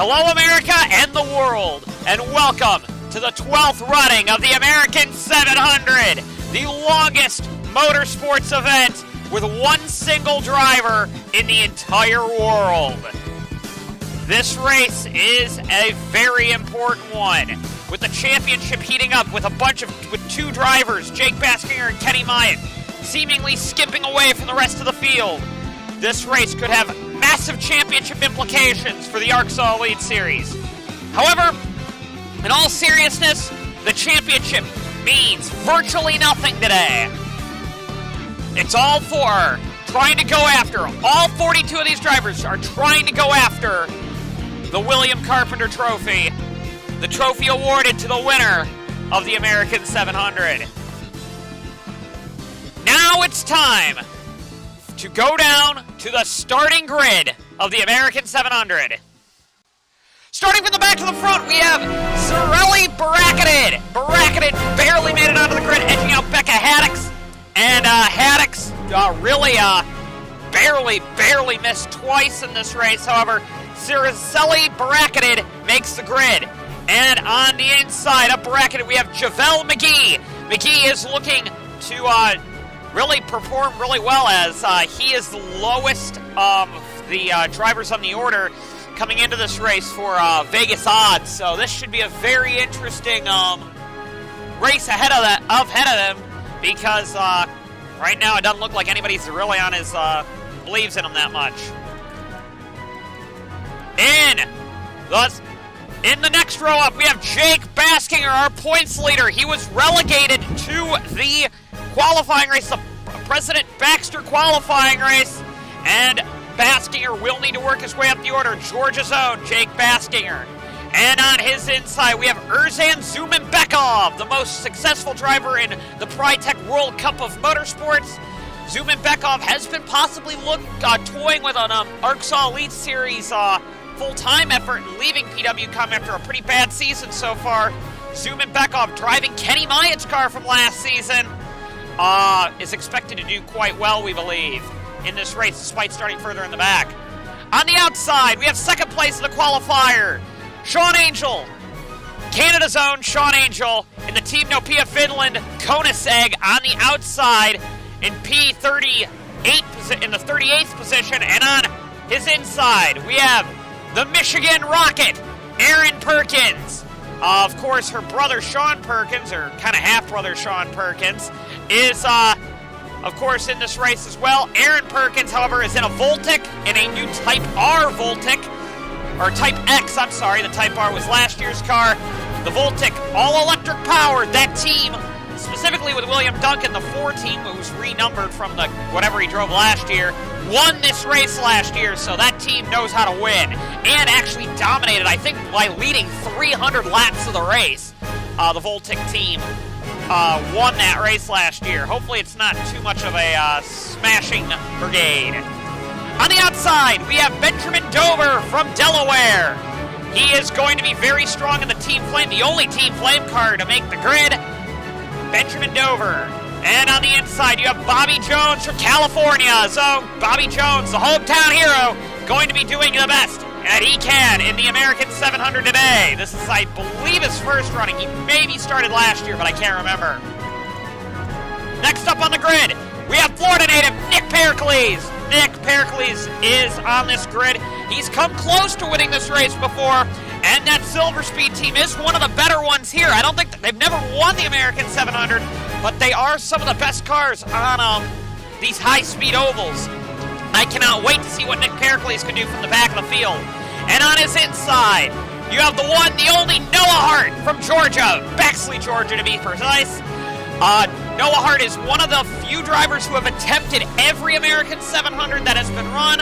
Hello, America and the world, and welcome to the 12th running of the American 700, the longest motorsports event with one single driver in the entire world. This race is a very important one, with the championship heating up with two drivers, Jake Baskinger and Kenny Myatt, seemingly skipping away from the rest of the field. This race could have massive championship implications for the ARCSOA Elite Series. However, in all seriousness, the championship means virtually nothing today. It's all for trying to go after, all 42 of these drivers are trying to go after the William Carpenter Trophy, the trophy awarded to the winner of the American 700. Now it's time to go down to the starting grid of the American 700. Starting from the back to the front, we have Zarelli Baracketed. Baracketed barely made it onto the grid, edging out Becca Haddix. And Haddix really barely missed twice in this race. However, Zarelli Baracketed makes the grid. And on the inside of Baracketed, we have Javale Mcgee. Mcgee is looking to really perform really well, as he is the lowest of the drivers on the order coming into this race for Vegas odds. So this should be a very interesting race ahead of them, because right now it doesn't look like anybody's really on his believes in him that much. In the next row up, we have Jake Baskinger, our points leader. He was relegated to the qualifying race, the President Baxter qualifying race, and Baskinger will need to work his way up the order. Georgia's own Jake Baskinger. And on his inside, we have Erzan Zumanbekov, the most successful driver in the Prytech World Cup of Motorsports. Zumanbekov has been possibly toying with an ARCSOA Elite Series full-time effort and leaving PWCom after a pretty bad season so far. Zumanbekov, driving Kenny Myatt's car from last season, is expected to do quite well, we believe, in this race, despite starting further in the back. On the outside, we have second place in the qualifier, Sean Angel, Canada's own Sean Angel, in the Team Nopea Finland Koenigsegg on the outside in in the 38th position, and on his inside, we have the Michigan Rocket, Aaron Perkins. Of course, her brother Sean Perkins, or kind of half-brother Sean Perkins, is, of course, in this race as well. Aaron Perkins, however, is in a Voltic, in a new Type R Voltic, or Type X, I'm sorry. The Type R was last year's car. The Voltic, all-electric powered. That team, specifically with William Duncan, the 4 team, who was renumbered from the whatever he drove last year, won this race last year, so that team knows how to win, and actually dominated, I think, by leading 300 laps of the race. The Voltic team won that race last year. Hopefully it's not too much of a smashing brigade. On the outside, we have Benjamin Dover from Delaware. He is going to be very strong in the Team Flame, the only Team Flame car to make the grid. Benjamin Dover. And on the inside, you have Bobby Jones from California. So, Bobby Jones, the hometown hero, going to be doing the best that he can in the American 700 today. This is, I believe, his first running. He maybe started last year, but I can't remember. Next up on the grid, we have Florida native Nick Pericles. Nick Pericles is on this grid. He's come close to winning this race before, and that Silver Speed team is one of the better ones here. I don't think they've never won the American 700, but they are some of the best cars on these high-speed ovals. I cannot wait to see what Nick Pericles can do from the back of the field. And on his inside, you have the one, the only Noah Hart from Georgia, Bexley, Georgia to be precise. Noah Hart is one of the few drivers who have attempted every American 700 that has been run,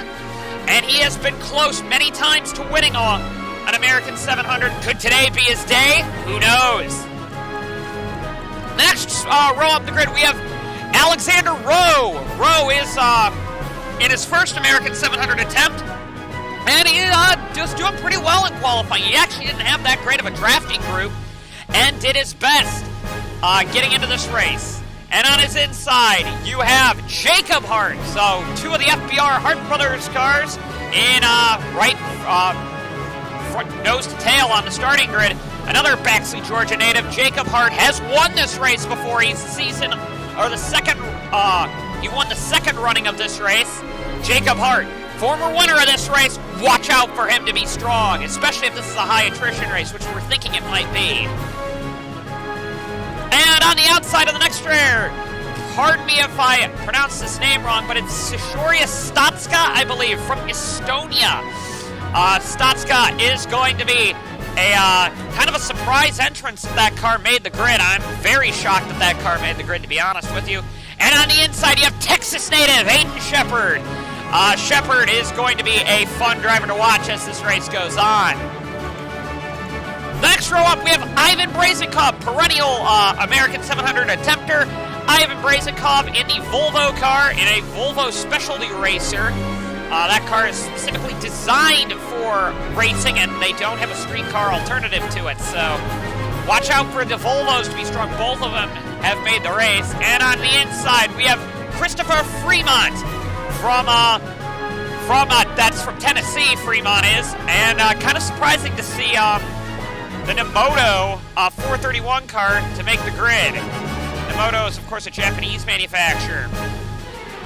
and he has been close many times to winning an American 700. Could today be his day? Who knows? Next row up the grid, we have Alexander Rowe. Rowe is in his first American 700 attempt, and he just doing pretty well in qualifying. He actually didn't have that great of a drafting group and did his best getting into this race. And on his inside, you have Jacob Hart. So, two of the FBR Hart Brothers cars in nose to tail on the starting grid. Another Baxley, Georgia native, Jacob Hart, has won this race before. He won the second running of this race. Jacob Hart, former winner of this race. Watch out for him to be strong, especially if this is a high attrition race, which we're thinking it might be. And on the outside of the next rear, pardon me if I pronounce this name wrong, but it's Sishoria Statska, I believe, from Estonia. Statska is going to be a kind of a surprise entrance if that car made the grid. I'm very shocked that that car made the grid, to be honest with you. And on the inside, you have Texas native Hayden Shepard. Shepard is going to be a fun driver to watch as this race goes on. Next row up, we have Ivan Brazenkov, perennial American 700 attempter. Ivan Brazenkov in the Volvo car, in a Volvo specialty racer. That car is specifically designed for racing, and they don't have a street car alternative to it, so watch out for the Volvos to be strong. Both of them have made the race. And on the inside, we have Christopher Fremont that's from Tennessee, Fremont is, and kind of surprising to see the Nemoto 431 car to make the grid. Nemoto is, of course, a Japanese manufacturer.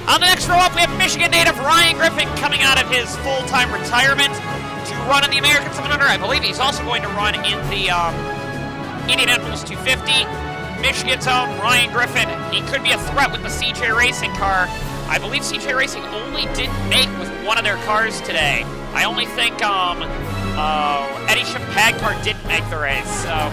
On the next row up, we have Michigan native Ryan Griffin coming out of his full-time retirement to run in the American 700. I believe he's also going to run in the Indianapolis 250. Michigan's own Ryan Griffin. He could be a threat with the CJ Racing car. I believe CJ Racing only didn't make with one of their cars today. I only think Eddie Champagne didn't make the race. So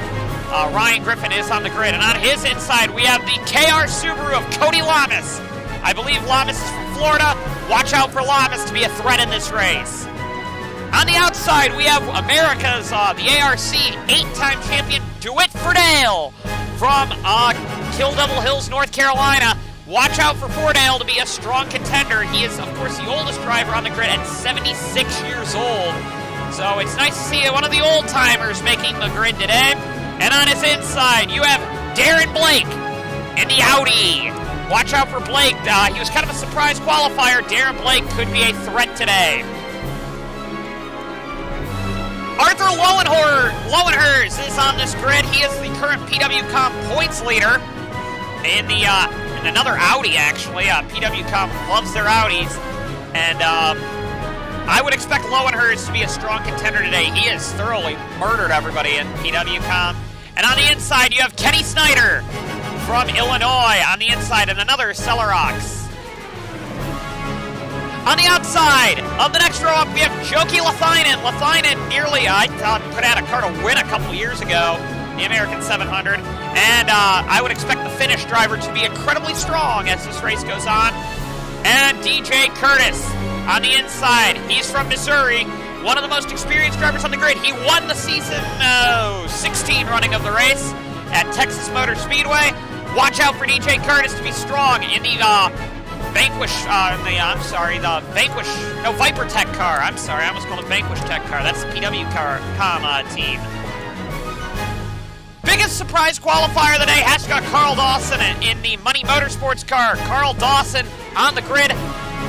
Ryan Griffin is on the grid. And on his inside, we have the KR Subaru of Cody Lamas. I believe Lamas is from Florida. Watch out for Lamas to be a threat in this race. On the outside, we have America's, the ARC 8-time champion, DeWitt Fordale from Kill Devil Hills, North Carolina. Watch out for Fordale to be a strong contender. He is, of course, the oldest driver on the grid at 76 years old. So it's nice to see one of the old-timers making the grid today. And on his inside, you have Darren Blake in the Audi. Watch out for Blake. He was kind of a surprise qualifier. Darren Blake could be a threat today. Arthur Lowenhurst is on this grid. He is the current PWCom points leader in another Audi, actually. PWCom loves their Audis. And I would expect Lowenhurst to be a strong contender today. He has thoroughly murdered everybody in PWCom. And on the inside, you have Kenny Snyder from Illinois on the inside, and another Celerox. On the outside of the next row up, we have Joki Lathinen. Lathinen nearly, I thought, put out a car to win a couple years ago, the American 700. And I would expect the Finnish driver to be incredibly strong as this race goes on. And DJ Curtis on the inside. He's from Missouri, one of the most experienced drivers on the grid. He won the season 16 running of the race at Texas Motor Speedway. Watch out for DJ Curtis to be strong in the Viper Tech car. I'm sorry, I almost called it Vanquish Tech car. That's the PWCom team. Biggest surprise qualifier of the day has got Carl Dawson in the Money Motorsports car. Carl Dawson on the grid.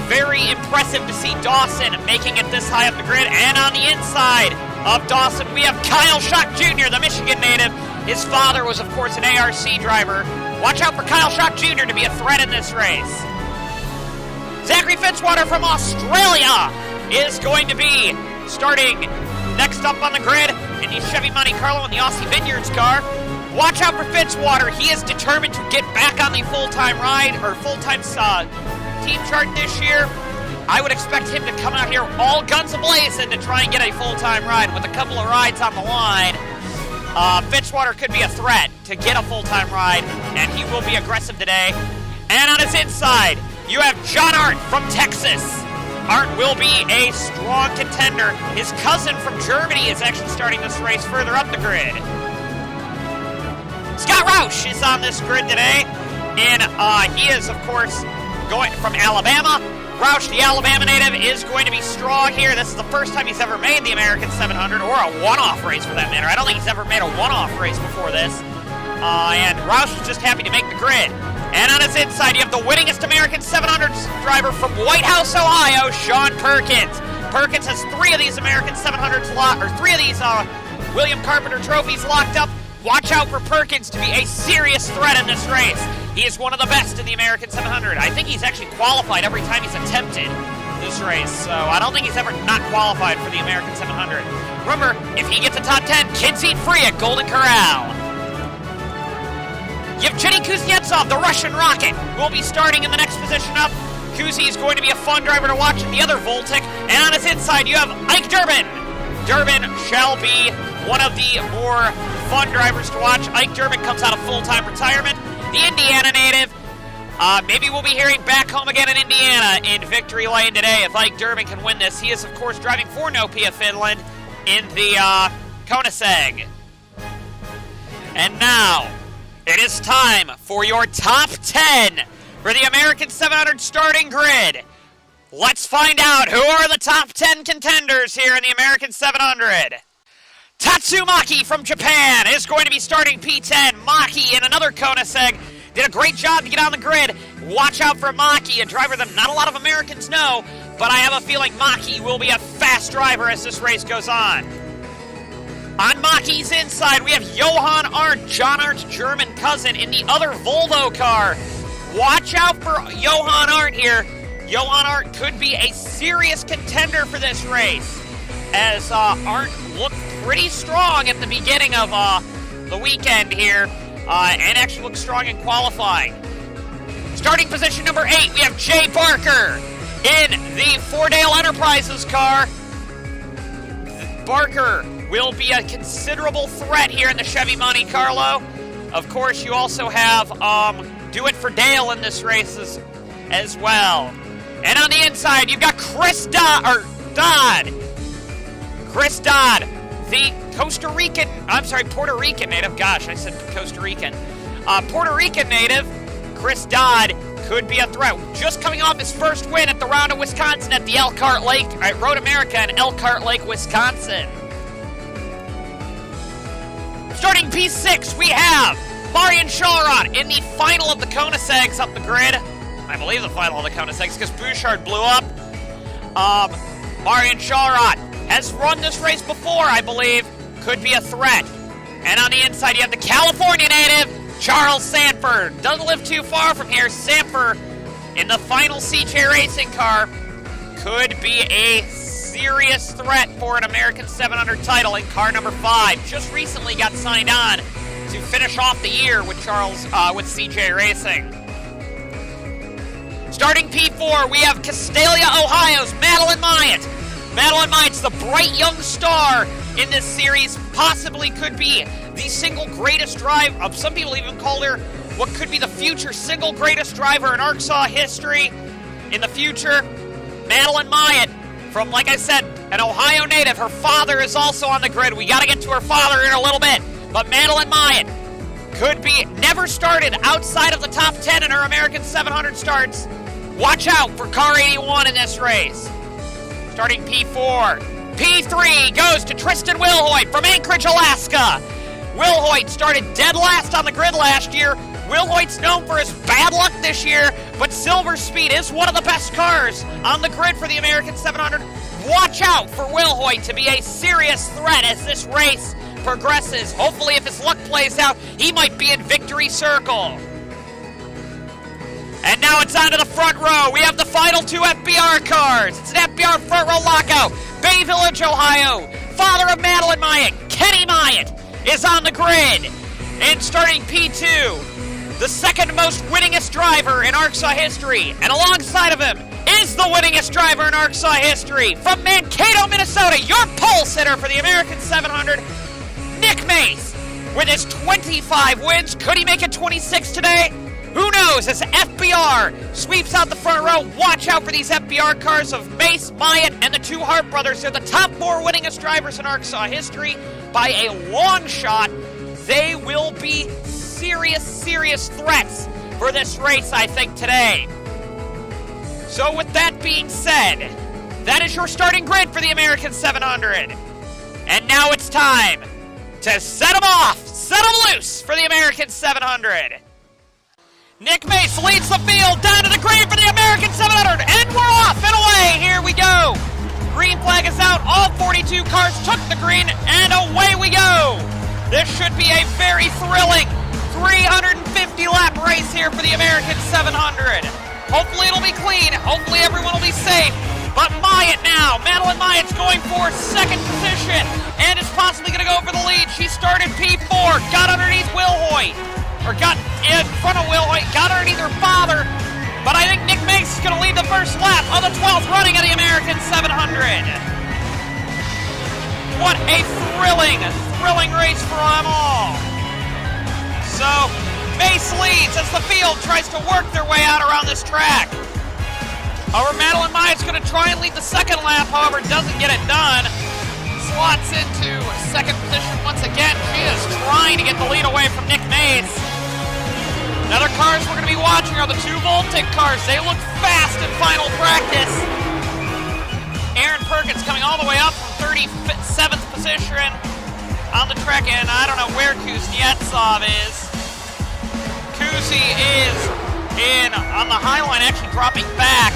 Very impressive to see Dawson making it this high up the grid. And on the inside of Dawson, we have Kyle Schock Jr., the Michigan native. His father was, of course, an ARC driver. Watch out for Kyle Schock Jr. to be a threat in this race. Zachary Fitzwater from Australia is going to be starting next up on the grid in the Chevy Monte Carlo in the Aussie Vineyards car. Watch out for Fitzwater. He is determined to get back on the full-time ride, or full-time team chart this year. I would expect him to come out here all guns a-blazing to try and get a full-time ride with a couple of rides on the line. Fitzwater could be a threat to get a full-time ride, and he will be aggressive today. And on his inside, you have John Arndt from Texas. Arndt will be a strong contender. His cousin from Germany is actually starting this race further up the grid. Scott Roush is on this grid today, and he is, of course, going from Alabama. Roush, the Alabama native, is going to be strong here. This is the first time he's ever made the American 700, or a one-off race for that matter. I don't think he's ever made a one-off race before this. And Roush is just happy to make the grid. And on his inside, you have the winningest American 700 driver from White House, Ohio, Sean Perkins. Perkins has 3 of these American 700s locked, or 3 of these William Carpenter trophies locked up. Watch out for Perkins to be a serious threat in this race. He is one of the best in the American 700. I think he's actually qualified every time he's attempted this race, so I don't think he's ever not qualified for the American 700. Remember, if he gets a top 10, kids eat free at Golden Corral. Yevgeny Kuznetsov, the Russian rocket, will be starting in the next position up. Kuzi is going to be a fun driver to watch in the other Voltic, and on his inside you have Ike Durbin. Durbin shall be one of the more fun drivers to watch. Ike Durbin comes out of full-time retirement. The Indiana native. Maybe we'll be hearing back home again in Indiana in Victory Lane today if Ike Durbin can win this. He is, of course, driving for Nopia, Finland in the Koenigsegg. And now, it is time for your top 10 for the American 700 starting grid. Let's find out who are the top 10 contenders here in the American 700. Tatsu Maki from Japan is going to be starting P10. Maki in another Koenigsegg did a great job to get on the grid. Watch out for Maki, a driver that not a lot of Americans know, but I have a feeling Maki will be a fast driver as this race goes on. On Maki's inside, we have Johan Arndt, John Arndt's German cousin, in the other Volvo car. Watch out for Johan Arndt here. Johan Arndt could be a serious contender for this race, as Arndt looked pretty strong at the beginning of the weekend here, and actually looked strong in qualifying. Starting position number 8, we have Jay Barker in the Fordale Enterprises car. Barker will be a considerable threat here in the Chevy Monte Carlo. Of course, you also have Do It For Dale in this race as well. And on the inside, you've got Chris Dodd. Chris Dodd, the Puerto Rican native. Gosh, I said Costa Rican. Puerto Rican native, Chris Dodd, could be a threat. Just coming off his first win at the Round of Wisconsin at the Elkhart Lake, at Road America in Elkhart Lake, Wisconsin. Starting P6, we have Marian Charlrot in the final of the Koenigsegg's up the grid. I believe the final of the Koenigsegg's because Bouchard blew up. Marian Charlrot has run this race before, I believe. Could be a threat. And on the inside, you have the California native, Charles Sanford. Doesn't live too far from here. Sanford in the final CJ Racing car could be a serious threat for an American 700 title in car number 5. Just recently got signed on to finish off the year with with CJ Racing. Starting P4, we have Castalia, Ohio's Madeline Myatt. Madeline Myatt's the bright young star in this series, possibly could be the single greatest driver. Some people even call her what could be the future single greatest driver in ARCSOA history in the future. Madeline Myatt, from, like I said, an Ohio native. Her father is also on the grid. We got to get to her father in a little bit. But Madeline Myatt could be never started outside of the top 10 in her American 700 starts. Watch out for car 81 in this race. Starting P4. P3 goes to Tristan Wilhoit from Anchorage, Alaska. Wilhoit started dead last on the grid last year. Wilhoit's known for his bad luck this year, but Silver Speed is one of the best cars on the grid for the American 700. Watch out for Wilhoit to be a serious threat as this race progresses. Hopefully, if his luck plays out, he might be in victory circle. And now it's on to the front row. We have the final 2 FBR cars. It's an FBR front row lockout. Bay Village, Ohio. Father of Madeline Myatt, Kenny Myatt, is on the grid. And starting P2, the second most winningest driver in ARCSOA history. And alongside of him is the winningest driver in ARCSOA history. From Mankato, Minnesota, your pole sitter for the American 700, Nick Mace, with his 25 wins. Could he make it 26 today? Who knows? As FBR sweeps out the front row, watch out for these FBR cars of Mace, Myatt, and the 2 Hart brothers. They're the top 4 winningest drivers in ARCSOA history by a long shot. They will be serious threats for this race, I think, today. So with that being said, that is your starting grid for the American 700. And now it's time to set them off, set them loose for the American 700. Nick Mace leads the field down to the green for the American 700, and we're off and away. Here we go. Green green flag is out. All 42 cars took the green, and away we go. This should be a very thrilling 350-lap race here for the American 700. Hopefully it'll be clean. Hopefully everyone will be safe. But Myatt now, Madeline Myatt's going for second position and is possibly going to go for the lead. She started P4, got underneath Will Hoyt, or got in front of Will Hoyt, got underneath her father. But I think Nick Mace is going to lead the first lap of the 12th running of the American 700. What a thrilling race for them all. So, Mace leads as the field tries to work their way out around this track. However, Madeline Myatt's going to try and lead the second lap, however, doesn't get it done. Slots into second position once again. She is trying to get the lead away from Nick Mace. Another cars we're going to be watching are the two Voltic cars. They look fast in final practice. Aaron Perkins coming all the way up from 37th position on the track, and I don't know where Kuznetsov is. Kuzi is in on the high line, actually dropping back.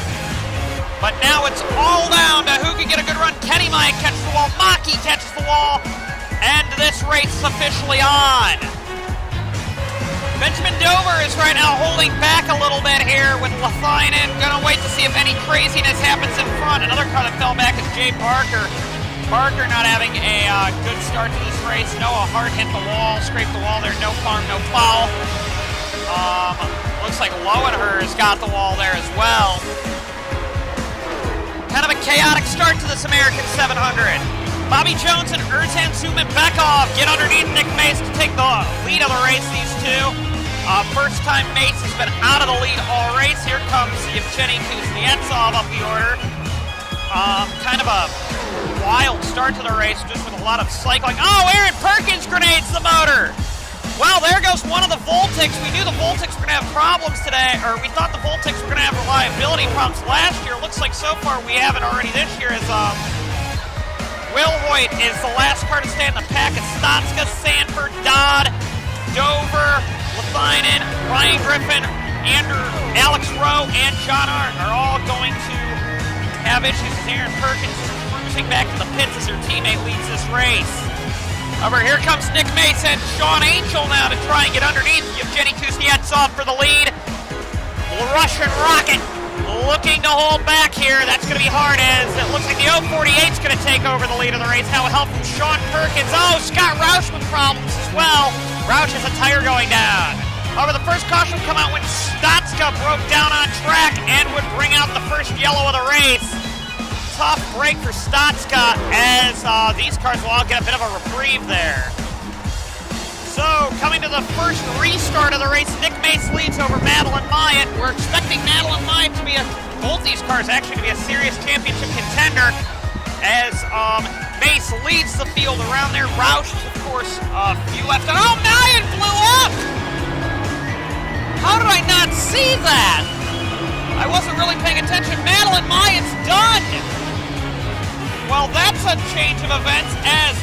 But now it's all down to who can get a good run. Kenny Myatt catches the wall, Maki catches the wall, and this race is officially on. Benjamin Dover is right now holding back a little bit here with Lethinen. Gonna wait to see if any craziness happens in front. Another car that fell back is Jay Parker. Parker not having a good start to this race. Noah Hart hit the wall, scraped the wall there. No farm, no foul. Looks like Lowenher's got the wall there as well. Kind of a chaotic start to this American 700. Bobby Jones and Erzhan Zubin-Bekov get underneath Nick Mace to take the lead of the race, these two. First time Mace has been out of the lead all race. Here comes Yevgeny Kuznetsov up the order. Kind of a wild start to the race, just with a lot of cycling. Oh, Aaron Perkins grenades the motor. Well, there goes one of the Voltics. We knew the Voltics were going to have problems today, or we thought the Voltics were going to have reliability problems last year. Looks like so far we have it already this year as Will Hoyt is the last car to stay in the pack. It's Stotska, Sanford, Dodd, Dover, Lethinen, Ryan Griffin, Alex Rowe, and John Arndt are all going to have issues as Aaron Perkins is cruising back to the pits as her teammate leads this race. Over here comes Nick Mace and Sean Angel now to try and get underneath Yevgeny Kuznetsov for the lead. The Russian Rocket looking to hold back here. That's going to be hard as it looks like the 048 is going to take over the lead of the race. Now with help from Sean Perkins. Oh, Scott Roush with problems as well. Roush has a tire going down. However, the first caution would come out when Stotska broke down on track and would bring out the first yellow of the race. Tough break for Stotska as these cars will all get a bit of a reprieve there. So, coming to the first restart of the race, Nick Mace leads over Madeline Myatt. We're expecting Madeline Myatt to be both these cars actually to be a serious championship contender as Mace leads the field around there. Roush, of course, a few left. Oh, Myatt blew up! How did I not see that? I wasn't really paying attention. Madeline Myatt's done! Well, that's a change of events as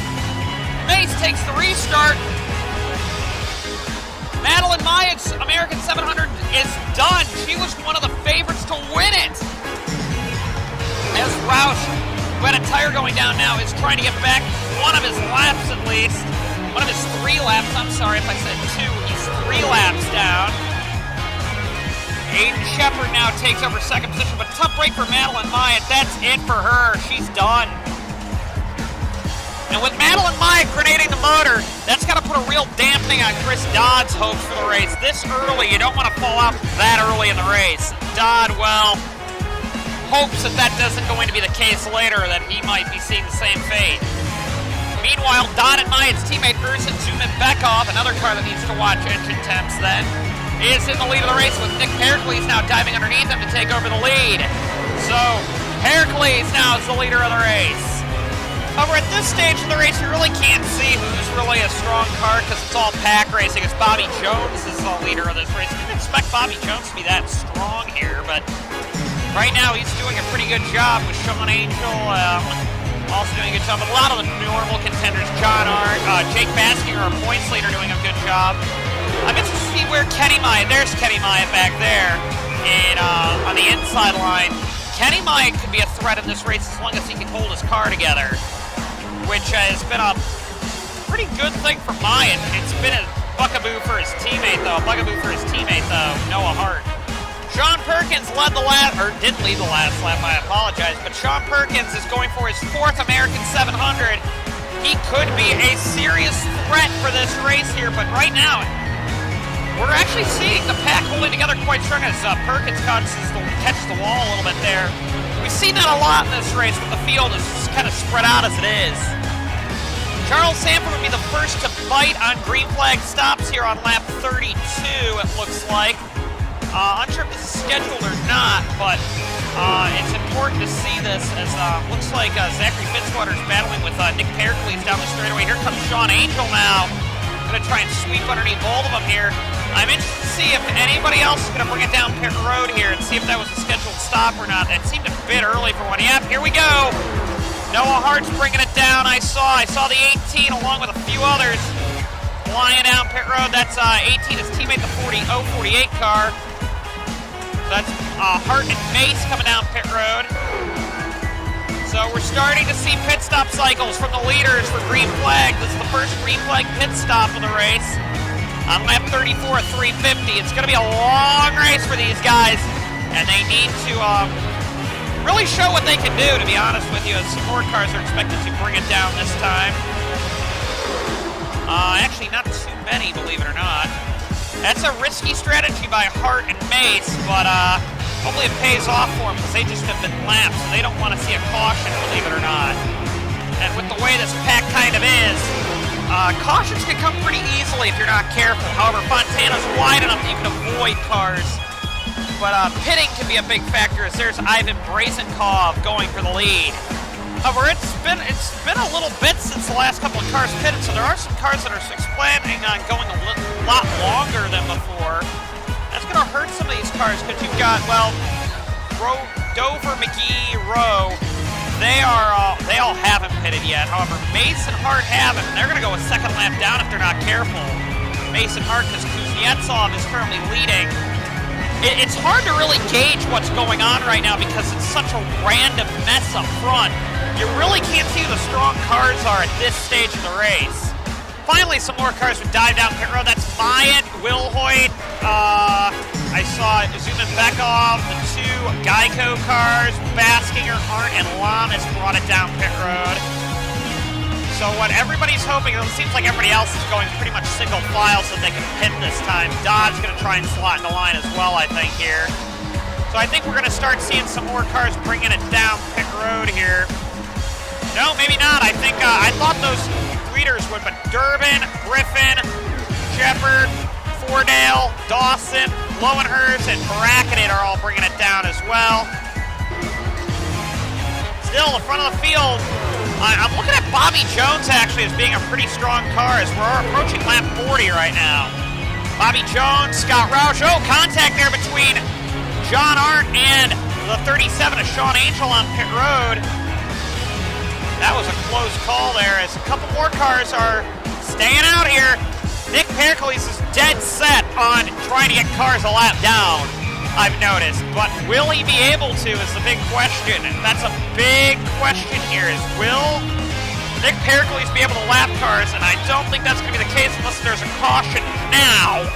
Mace takes the restart. Madeline Myatt's American 700 is done. She was one of the favorites to win it. As Roush, who had a tire going down now, is trying to get back one of his laps at least. One of his 3 laps. I'm sorry if I said 2. He's 3 laps down. Aiden Shepard now takes over second position, but tough break for Madeline Myatt. That's it for her. She's done. And with Madeline Myatt grenading the motor, that's got to put a real dampening on Chris Dodd's hopes for the race. This early, you don't want to fall out that early in the race. Dodd, well, hopes that isn't going to be the case later, that he might be seeing the same fate. Meanwhile, Dodd and Myatt's teammate Erzhan Zubin-Bekov, another car that needs to watch engine temps then, is in the lead of the race with Nick Pericles now diving underneath him to take over the lead. So, Pericles now is the leader of the race. However, at this stage of the race, you really can't see who's really a strong car because it's all pack racing, as Bobby Jones is the leader of this race. I didn't expect Bobby Jones to be that strong here, but right now he's doing a pretty good job with Sean Angel, also doing a good job. But a lot of the normal contenders, John Arndt, Jake Basking, our points leader, doing a good job. I'm interested to see where Kenny Myatt, there's Kenny Myatt back there, and on the inside line. Kenny Myatt could be a threat in this race as long as he can hold his car together, which has been a pretty good thing for Myatt. It's been a bugaboo for his teammate, though. Noah Hart. Sean Perkins led the last, or didn't lead the last lap, I apologize, but Sean Perkins is going for his 4th American 700. He could be a serious threat for this race here, but right now, we're actually seeing the pack holding together quite strong as Perkins catches the wall a little bit there. We've seen that a lot in this race, but the field is kind of spread out as it is. Charles Sanford would be the first to bite on green flag stops here on lap 32, it looks like. Unsure if this is scheduled or not, but it's important to see this as looks like Zachary Fitzwater's battling with Nick Pericles down the straightaway. Here comes Sean Angel now. Going to try and sweep underneath both of them here. I'm interested to see if anybody else is going to bring it down pit road here and see if that was a scheduled stop or not. It seemed a bit early for one. Yep, here we go. Noah Hart's bringing it down. I saw the 18 along with a few others flying down pit road. That's 18, his teammate, the 048 car. That's Hart and Mace coming down pit road. So we're starting to see pit stop cycles from the leaders for green flag. This is the first green flag pit stop of the race on lap 34 at 350. It's going to be a long race for these guys, and they need to really show what they can do, to be honest with you, as some more cars are expected to bring it down this time. Actually, not too many, believe it or not. That's a risky strategy by Hart and Mace, but hopefully it pays off for them because they just have been lapped, so they don't want to see a caution, believe it or not. And with the way this pack kind of is, cautions can come pretty easily if you're not careful. However, Fontana's wide enough that you can avoid cars. But pitting can be a big factor as there's Ivan Brazenkov going for the lead. However, it's been a little bit since the last couple of cars pitted, so there are some cars that are planning on going a lot longer than before. That's going to hurt some of these cars because you've got, well, Dover, McGee, Rowe. They all haven't pitted yet. However, Mace and Hart haven't, and they're going to go a second lap down if they're not careful. Mace and Hart, because Kuznetsov is currently leading. It's hard to really gauge what's going on right now because it's such a random mess up front. You really can't see who the strong cars are at this stage of the race. Finally, some more cars would dive down pit road. That's Myatt, Wilhoit. I saw Zuman Bekov, the two Geico cars, Baskinger, Hart, and Lamas brought it down pit road. So what everybody's hoping, it seems like everybody else is going pretty much single file so they can pit this time. Dodd's going to try and slot in the line as well, I think, here. So I think we're going to start seeing some more cars bringing it down pit road here. No, maybe not. I think I thought those leaders would, but Durbin, Griffin, Shepard, Fordale, Dawson, Lowenhurst, and Barackinate are all bringing it down as well. Still, the front of the field, I'm looking at Bobby Jones actually as being a pretty strong car as we're approaching lap 40 right now. Bobby Jones, Scott Roush. Oh, contact there between John Arndt and the 37 of Sean Angel on pit road. That was a close call there as a couple more cars are staying out here. Nick Pericles is dead set on trying to get cars a lap down, I've noticed. But will he be able to is the big question. And that's a big question here is will Nick Pericles be able to lap cars? And I don't think that's going to be the case unless there's a caution now.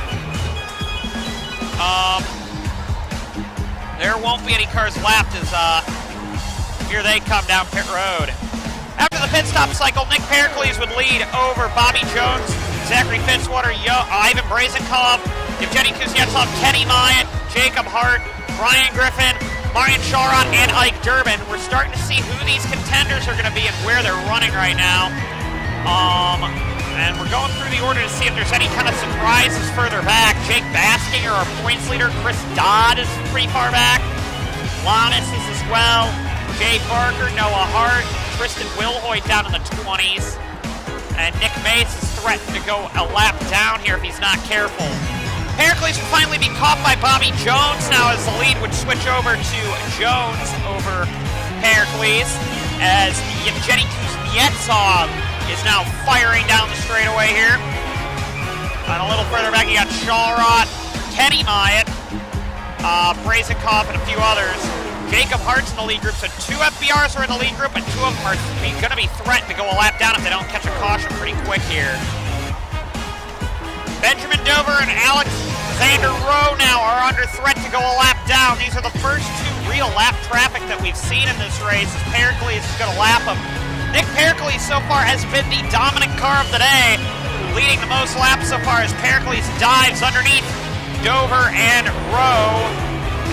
There won't be any cars lapped as here they come down pit road. After the pit stop cycle, Nick Pericles would lead over Bobby Jones, Zachary Fitzwater, Ivan Brazenkov, Evgeny Kuznetsov, Kenny Myatt, Jacob Hart, Brian Griffin, Marian Shalrod, and Ike Durbin. We're starting to see who these contenders are going to be and where they're running right now. And we're going through the order to see if there's any kind of surprises further back. Jake Baskinger, our points leader. Chris Dodd is pretty far back. Lannis is as well. Jay Barker, Noah Hart, Tristan Wilhoit down in the 20s. And Nick Mace is threatened to go a lap down here if he's not careful. Pericles will finally be caught by Bobby Jones now as the lead would switch over to Jones over Pericles as Evgeny Kuznetsov is now firing down the straightaway here. And a little further back, you got Shalrod, Kenny Myatt, Brazenkov, and a few others. Jacob Hart's in the lead group, so 2 FBRs are in the lead group, and 2 of them are going to be threatened to go a lap down if they don't catch a caution pretty quick here. Benjamin Dover and Alexander Rowe now are under threat to go a lap down. These are the first 2 real lap traffic that we've seen in this race, as Pericles is going to lap them. Nick Pericles so far has been the dominant car of the day, leading the most laps so far as Pericles dives underneath Dover and Rowe,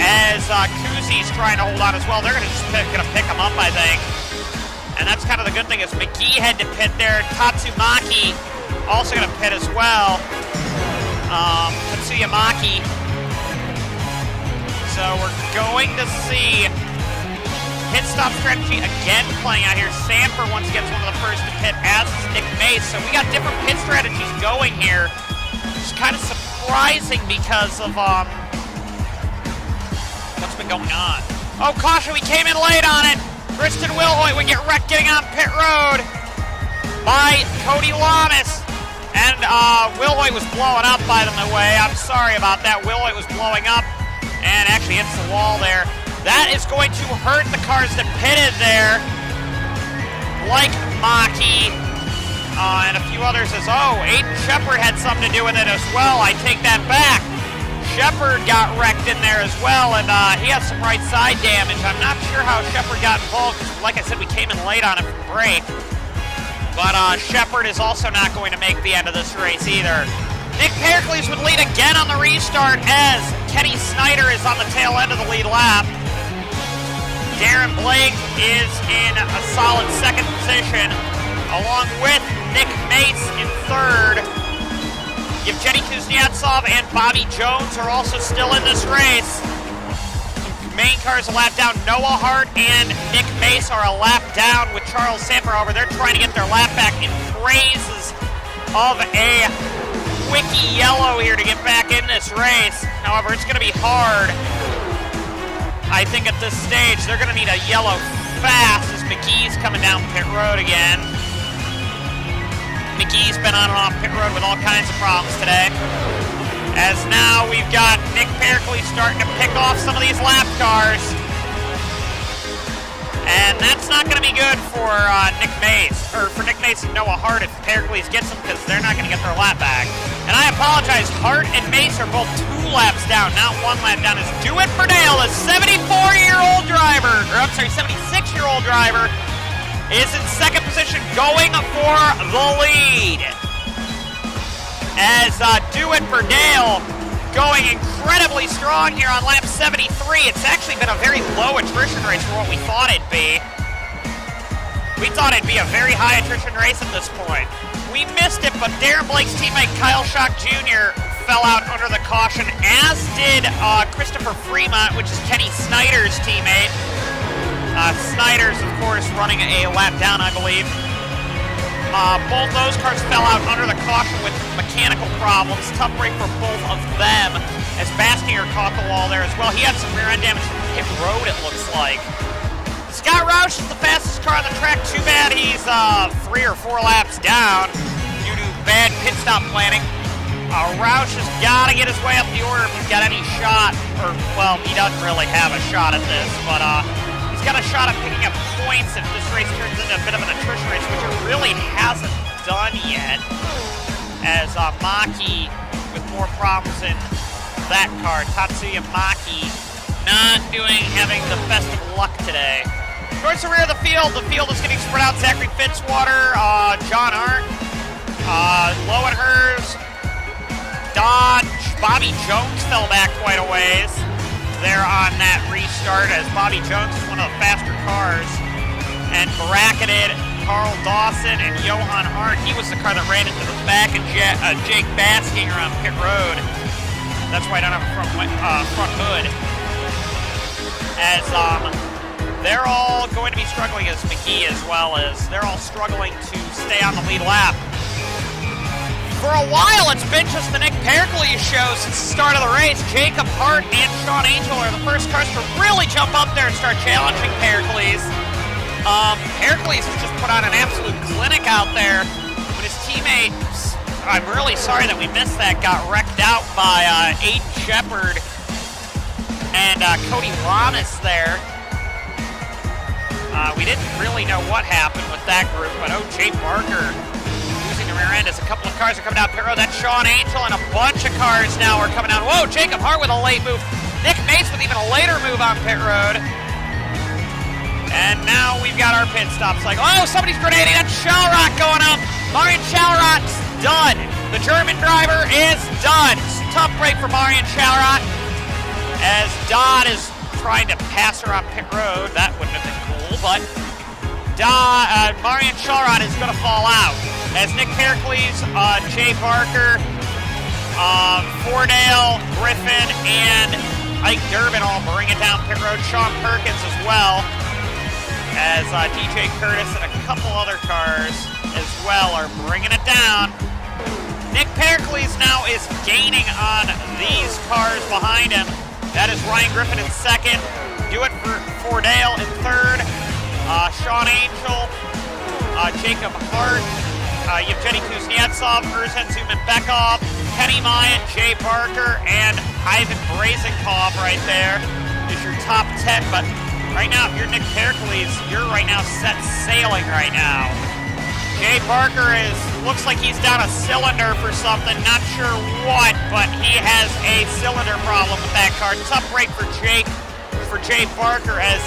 as Kuzi's trying to hold on as well. They're going to pick him up, I think. And that's kind of the good thing, is McGee had to pit there. Tatsumaki also going to pit as well. Tatsuyamaki. So we're going to see pit stop strategy again playing out here. Sanford once again is one of the first to pit, as is Nick Mace. So we got different pit strategies going here. It's kind of surprising because of what's been going on. Oh, caution, we came in late on it. Kristen Wilhoit would get wrecked getting on pit road by Cody Lamas. And Wilhoit was blowing up, by the way. I'm sorry about that. Wilhoit was blowing up and actually hits the wall there. That is going to hurt the cars that pitted there, like Maki and a few others. Aiden Shepard had something to do with it as well. I take that back. Shepard got wrecked in there as well, and he has some right side damage. I'm not sure how Shepard got involved, because like I said, we came in late on it from break. But Shepard is also not going to make the end of this race either. Nick Pericles would lead again on the restart, as Kenny Snyder is on the tail end of the lead lap. Darren Blake is in a solid second position, along with Nick Mace in third. Yevgeny Kuznetsov and Bobby Jones are also still in this race. Main cars a lap down. Noah Hart and Nick Mace are a lap down with Charles Sanford. However, they're trying to get their lap back in praises of a quickie yellow here to get back in this race. However, it's going to be hard. I think at this stage, they're going to need a yellow fast, as McGee's coming down pit road again. McGee's been on and off pit road with all kinds of problems today. As now we've got Nick Pericles starting to pick off some of these lap cars. And that's not going to be good for Nick Mace and Noah Hart if Pericles gets them, because they're not going to get their lap back. And I apologize, Hart and Mace are both 2 laps down, not 1 lap down. As Do It for Dale, a 74-year-old driver, or I'm sorry, 76-year-old driver, is in second position going for the lead. As Do It for Dale going incredibly strong here on lap 73. It's actually been a very low attrition race for what we thought it'd be. We thought it'd be a very high attrition race at this point. We missed it, but Darren Blake's teammate Kyle Schock Jr. fell out under the caution, as did Christopher Fremont, which is Kenny Snyder's teammate. Snyder's, of course, running a lap down, I believe. Both those cars fell out under the caution with mechanical problems. Tough break for both of them, as Baskinger caught the wall there as well. He had some rear end damage from pit road, it looks like. Scott Roush is the fastest car on the track. Too bad he's 3 or 4 laps down due to bad pit stop planning. Roush has got to get his way up the order if he's got any shot, or, well, he doesn't really have a shot at this, but he's got a shot at picking up points if this race turns into a bit of an attrition race, which it really hasn't done yet, as Maki with more problems in that car. Tatsuya Maki not having the best of luck today. Towards the rear of the field is getting spread out. Zachary Fitzwater, John Arndt, Lowenhurst, Dodge, Bobby Jones fell back quite a ways there on that restart, as Bobby Jones is one of the faster cars, and bracketed Carl Dawson and Johan Hart. He was the car that ran into the back of Jake Baskinger on pit road. That's why I don't have a front hood. As they're all going to be struggling, as McGee as well, as they're all struggling to stay on the lead lap. For a while, it's been just the Nick Pericles show since the start of the race. Jacob Hart and Sean Angel are the first cars to really jump up there and start challenging Pericles. Pericles has just put on an absolute clinic out there, but his teammates, I'm really sorry that we missed that, got wrecked out by Aiden Shepard and Cody Lamas there. We didn't really know what happened with that group, but Jay Barker losing the rear end as a couple of cars are coming down pit road. That's Sean Angel, and a bunch of cars now are coming down. Whoa, Jacob Hart with a late move. Nick Mace with even a later move on pit road. And now we've got our pit stops. Like, oh, somebody's grenading. That's Schallrock going up. Marian Schallrock's done. The German driver is done. Tough break for Marian Schallrock as Dodd is trying to pass her on pit road. That wouldn't have been cool, but Marian Schallrock is going to fall out. As Nick Pericles, Jay Barker, Fordale, Griffin, and Ike Durbin all bring it down pit road. Sean Perkins as well, as DJ Curtis and a couple other cars as well are bringing it down. Nick Pericles now is gaining on these cars behind him. That is Ryan Griffin in second. Do it for Fordale in third. Sean Angel, Jacob Hart, Yevgeny Kuznetsov, Erzen Zuman-Bekov, Kenny Myatt, Jay Barker, and Ivan Brazenkov right there is your top 10. But right now, if you're Nick Pericles, you're right now set sailing right now. Jay Barker looks like he's down a cylinder for something, not sure what, but he has a cylinder problem with that car. Tough break for Jay Barker as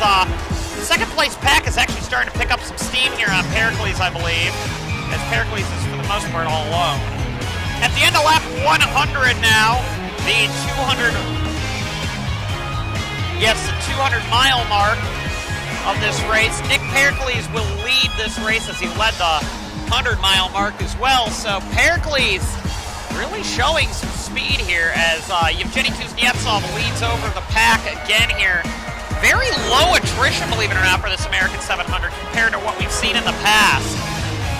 the second place pack is actually starting to pick up some steam here on Pericles, I believe, as Pericles is for the most part all alone. At the end of lap 100 now, the 200-mile mark of this race. Nick Pericles will lead this race as he led the 100-mile mark as well. So Pericles really showing some speed here as Yevgeny Kuznetsov leads over the pack again here. Very low attrition, believe it or not, for this American 700 compared to what we've seen in the past.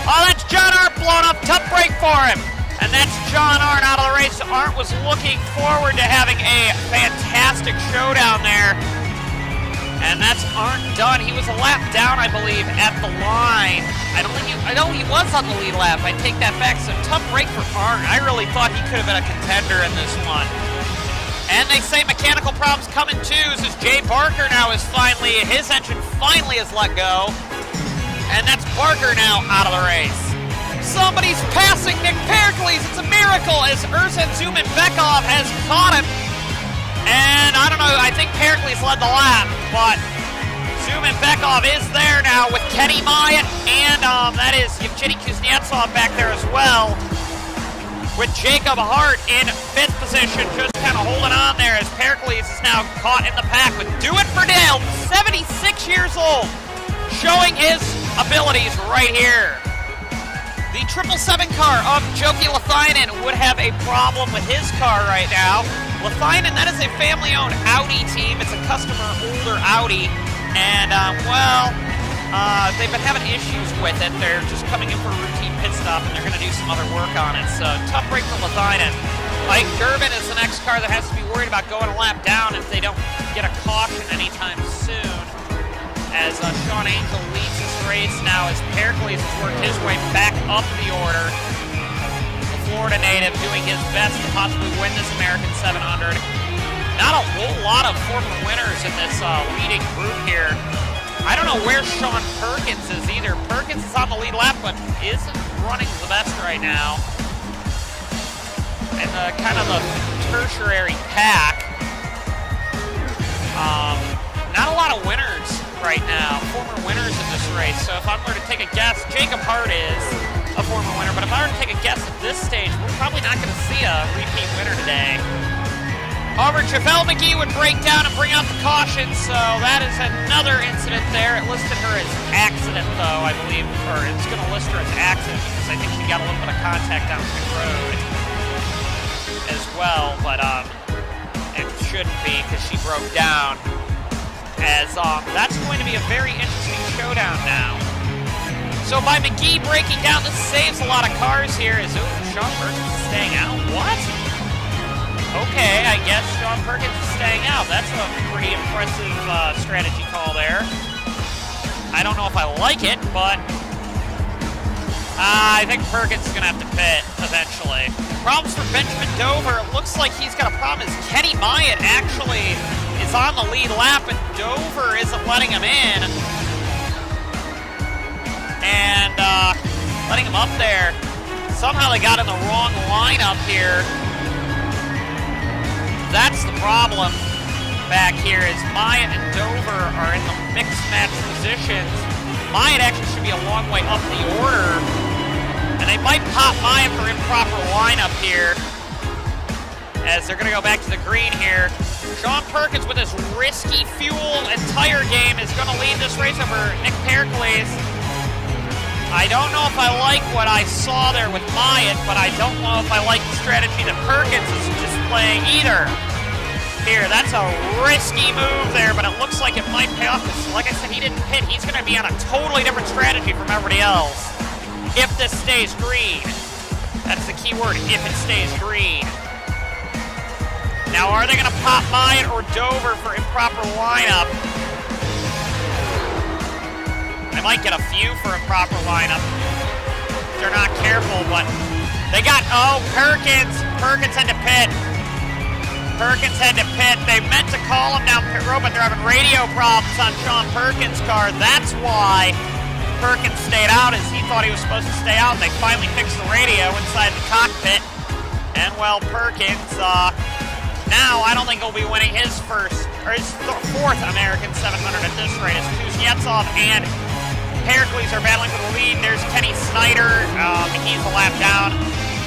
Oh, that's John Arndt blown up. Tough break for him. And that's John Arndt out of the race. Arndt was looking forward to having a fantastic showdown there. And that's Arndt done. He was a lap down, I believe, at the line. I know he was on the lead lap. I take that back. So tough break for Arndt. I really thought he could have been a contender in this one. And they say mechanical problems come in twos as Jay Barker now is his engine finally has let go. And that's Barker now out of the race. Somebody's passing Nick Pericles. It's a miracle as Erzen Zuman-Bekov has caught him. And I don't know, I think Pericles led the lap, but Zuman-Bekov is there now with Kenny Myatt, and that is Yevgeny Kuznetsov back there as well, with Jacob Hart in 5th position, just kind of holding on there as Pericles is now caught in the pack with Do It for Dale, 76 years old, showing his abilities right here. The 777 car of Joki Lathainen would have a problem with his car right now. Lathainen, that is a family-owned Audi team. It's a customer, older Audi. And, they've been having issues with it. They're just coming in for a routine pit stop, and they're going to do some other work on it. So, tough break for Lathainen. Ike Durbin is the next car that has to be worried about going a lap down if they don't get a caution anytime soon. As Sean Angel leads this race now as Pericles has worked his way back up the order. The Florida native doing his best to possibly win this American 700. Not a whole lot of former winners in this leading group here. I don't know where Sean Perkins is either. Perkins is on the lead lap, but isn't running the best right now. And kind of the tertiary pack. Not a lot of winners right now, former winners in this race. So if I were to take a guess, Jacob Hart is a former winner, but if I were to take a guess at this stage, we're probably not going to see a repeat winner today. However, Javale Mcgee would break down and bring out the caution, so that is another incident there. It listed her as accident, though, I believe, or it's going to list her as accident because I think she got a little bit of contact on the road as well, but it shouldn't be because she broke down. As that's going to be a very interesting showdown now. So by Mcgee breaking down, this saves a lot of cars here. Sean Perkins is staying out? What? Okay, I guess Sean Perkins is staying out. That's a pretty impressive strategy call there. I don't know if I like it, but I think Perkins is going to have to pit eventually. Problems for Benjamin Dover. It looks like he's got a problem as Kenny Myatt actually is on the lead lap, and Dover isn't letting him in. letting him up there. Somehow they got in the wrong lineup here. That's the problem back here is Myatt and Dover are in the mixed match positions. Myatt actually should be a long way up the order. And they might pop Myatt for improper lineup here. As they're going to go back to the green here. Sean Perkins with his risky fuel and tire game is going to lead this race over Nick Pericles. I don't know if I like what I saw there with Myatt, but I don't know if I like the strategy that Perkins is displaying either. Here, that's a risky move there, but it looks like it might pay off. Like I said, he didn't pit. He's going to be on a totally different strategy from everybody else. If this stays green. That's the key word, if it stays green. Now, are they going to pop Myatt or Dover for improper lineup? They might get a few for improper lineup. They're not careful, but they got, oh, Perkins. Perkins had to pit. Perkins had to pit. They meant to call him down pit road, but they're having radio problems on Sean Perkins' car. That's why Perkins stayed out, as he thought he was supposed to stay out. They finally fixed the radio inside the cockpit. And, well, Perkins, now, I don't think he'll be winning his first, or his fourth American 700 at this rate, as Kuznetsov and Pericles are battling for the lead. There's Kenny Snyder, he's a lap down,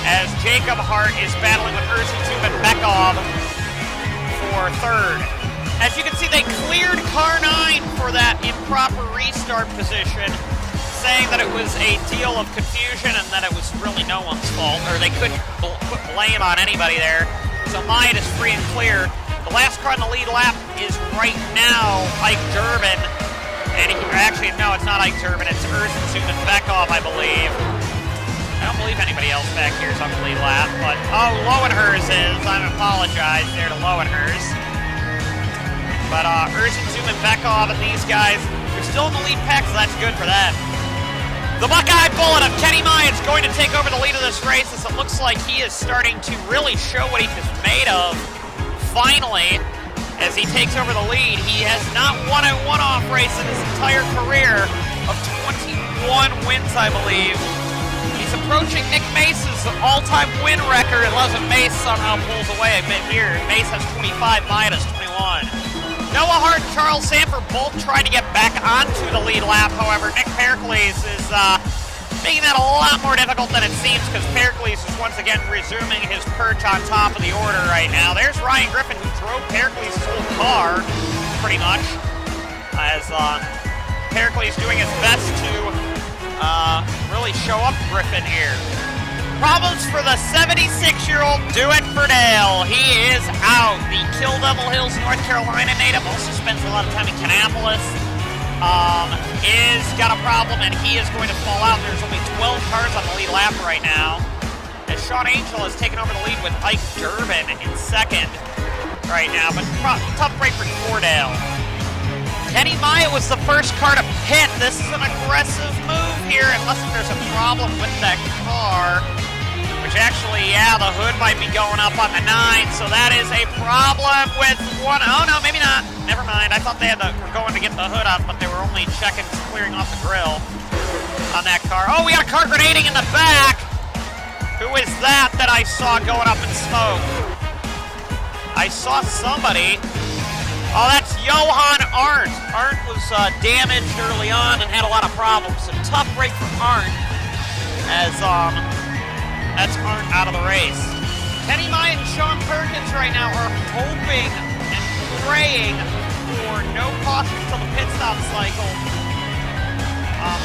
as Jacob Hart is battling with Ersin Bekov for third. As you can see, they cleared car 9 for that improper restart position, saying that it was a deal of confusion and that it was really no one's fault, or they couldn't put blame on anybody there. So Myatt is free and clear. The last car in the lead lap is right now Ike Durbin. And actually, no, it's not Ike Durbin. It's Ersin Bekov, I believe. I don't believe anybody else back here is on the lead lap. But, oh, Lowenhurst is. I apologize there to Lowenhurst. But Ersin Bekov and these guys, they're still in the lead pack, so that's good for them. The Buckeye Bullet of Kenny Myatt's going to take over the lead of this race, as it looks like he is starting to really show what he's made of. Finally, as he takes over the lead, he has not won a one-off race in his entire career of 21 wins, I believe. He's approaching Nick Mace's all-time win record, unless Mace somehow pulls away a bit here. Mace has 25, Myatt has 21. Noah Hart and Charles Sanford both trying to get back onto the lead lap. However, Nick Pericles is making that a lot more difficult than it seems, because Pericles is once again resuming his perch on top of the order right now. There's Ryan Griffin, who drove Pericles' whole car, pretty much, as Pericles doing his best to really show up Griffin here. Problems for the 76-year-old Do-It-For-Dale. He is out. The Kill Devil Hills, North Carolina native, also spends a lot of time in Kannapolis. Is got a problem, and he is going to fall out. There's only 12 cars on the lead lap right now, as Sean Angel has taken over the lead with Ike Durbin in second right now, but tough break for Fordale. Kenny Myatt was the first car to pit. This is an aggressive move here, unless there's a problem with that car. Which actually, yeah, the hood might be going up on the 9, so that is a problem with one. Oh, no, maybe not. Never mind. I thought they were going to get the hood up, but they were only checking, clearing off the grill on that car. Oh, we got a car grenading in the back. Who is that I saw going up in smoke? I saw somebody. Oh, that's Johan Arndt. Arndt was damaged early on and had a lot of problems. A tough break for Arndt, as that's Arndt out of the race. Kenny Myatt and Sean Perkins right now are hoping and praying for no caution until the pit stop cycle.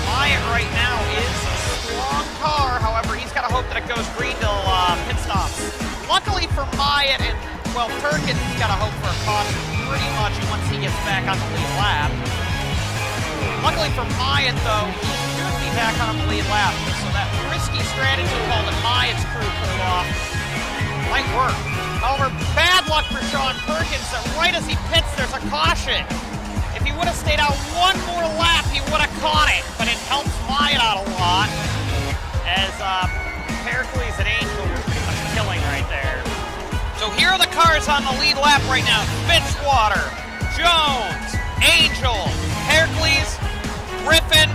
Myatt right now is a strong car. However, he's got to hope that it goes green till pit stops. Luckily for Myatt and, well, Perkins, he's got to hope for a caution pretty much once he gets back on the lead lap. Luckily for Myatt, though, he should be back on the lead lap. So that risky strategy call that Myatt's crew pulled off might work. However, bad luck for Sean Perkins that right as he pits, there's a caution. If he would have stayed out one more lap, he would have caught it. But it helps Myatt out a lot, as Pericles and Angel were pretty much killing right there. So here are the cars on the lead lap right now. Fitzwater, Jones, Angel, Pericles, Griffin,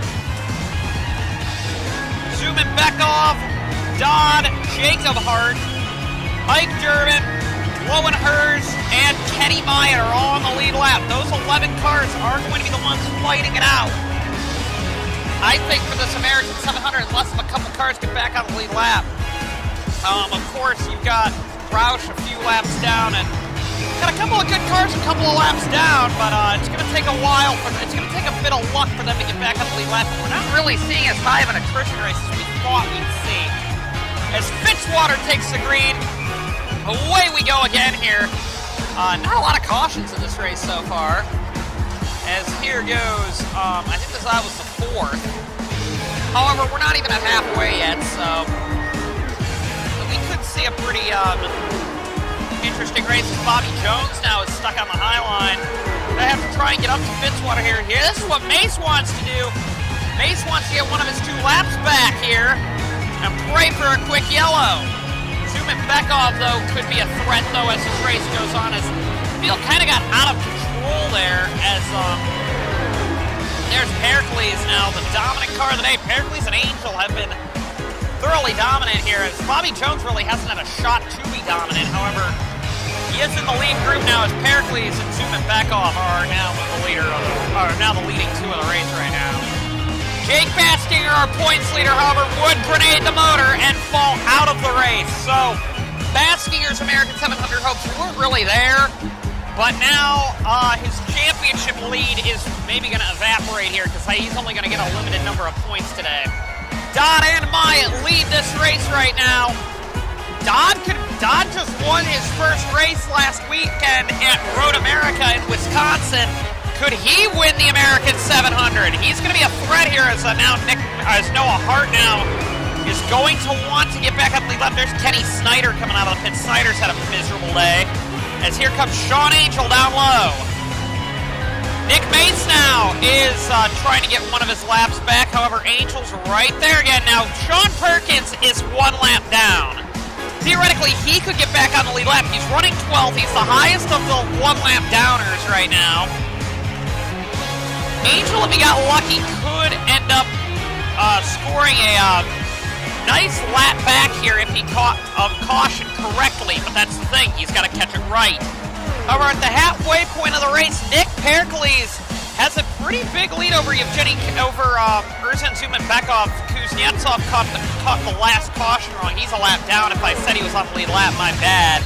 Zuman Dodd, Jacob Hart, Ike Durbin, Lowen Hers, and Kenny Myatt are all on the lead lap. Those 11 cars are going to be the ones fighting it out. I think for this American 700, unless a couple cars get back on the lead lap. Of course, you've got Roush a few laps down, and got a couple of good cars a couple of laps down, but it's going to take a while. It's going to take a bit of luck for them to get back on the lead lap. We're not really seeing as high of an attrition race as we thought we'd see. As Fitzwater takes the green, away we go again here. Not a lot of cautions in this race so far. As here goes, I think this was the 4th. However, we're not even at halfway yet, so we could see a pretty interesting race. Bobby Jones now is stuck on the high line. They have to try and get up to Fitzwater here. This is what Mace wants to do. Mace wants to get one of his 2 laps back here and pray for a quick yellow. Zuman Bekov, though, could be a threat, though, as this race goes on, as Field kind of got out of control there, as there's Pericles now, the dominant car of the day. Pericles and Angel have been thoroughly dominant here, as Bobby Jones really hasn't had a shot to be dominant. However, he is in the lead group now, as Pericles and Zuman Bekov are now the leading 2 of the race right now. Jake Bastinger, our points leader, however, would grenade the motor and fall out of the race. So, Baskinger's American 700 hopes weren't really there, but now his championship lead is maybe going to evaporate here because he's only going to get a limited number of points today. Dodd and Myatt lead this race right now. Dodd just won his first race last weekend at Road America in Wisconsin. Could he win the American 700? He's going to be a threat here as Noah Hart now is going to want to get back up the lead lap. There's Kenny Snyder coming out of the pit. Snyder's had a miserable day. As here comes Sean Angel down low. Nick Mace now is trying to get one of his laps back. However, Angel's right there again. Now, Sean Perkins is 1 lap down. Theoretically, he could get back on the lead lap. He's running 12th. He's the highest of the 1 lap downers right now. Angel, if he got lucky, could end up scoring a nice lap back here if he caught caution correctly, but that's the thing, he's got to catch it right. However, at the halfway point of the race, Nick Pericles has a pretty big lead over Erzan Zuman Bekov. Kuznetsov caught the last caution wrong. He's a lap down. If I said he was on the lead lap, my bad.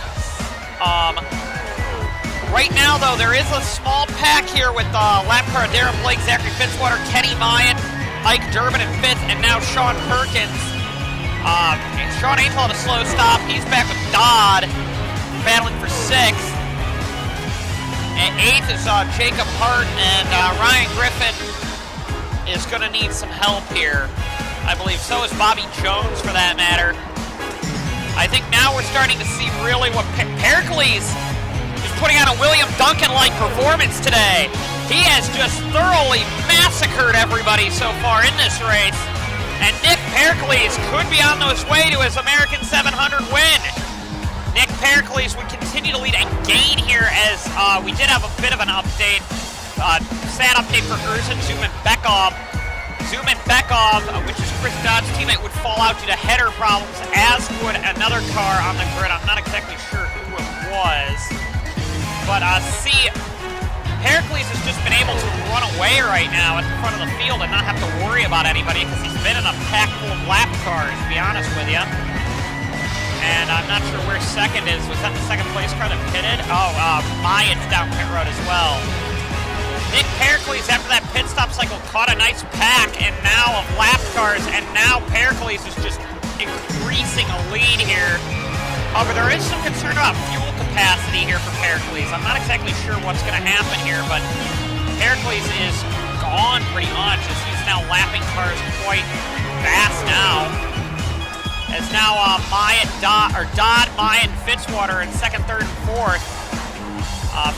Right now, though, there is a small pack here with lap car Darren Blake, Zachary Fitzwater, Kenny Myatt, Ike Durbin in 5th, and now Sean Perkins. Sean Angel had a slow stop. He's back with Dodd, battling for 6th. And 8th is Jacob Hart, and Ryan Griffin is going to need some help here, I believe. So is Bobby Jones, for that matter. I think now we're starting to see really what Pericles is putting on a William Duncan-like performance today. He has just thoroughly massacred everybody so far in this race. And Nick Pericles could be on his way to his American 700 win. Nick Pericles would continue to lead and gain here, as we did have a bit of an update. Sad update for Erzan Zuman Bekov. Zuman Bekov, which is Chris Dodd's teammate, would fall out due to header problems, as would another car on the grid. I'm not exactly sure who it was. But see, Pericles has just been able to run away right now at the front of the field and not have to worry about anybody because he's been in a pack full of lap cars, to be honest with you. And I'm not sure where 2nd is. Was that the 2nd place car that pitted? Oh, Myatt's down pit road as well. Nick Pericles, after that pit stop cycle, caught a nice pack and now of lap cars, and now Pericles is just increasing a lead here. However, there is some concern about fuel capacity here for Pericles. I'm not exactly sure what's going to happen here, but Pericles is gone pretty much, as he's now lapping cars quite fast now. As now Dodd, Myatt, and Fitzwater in 2nd, 3rd, and 4th.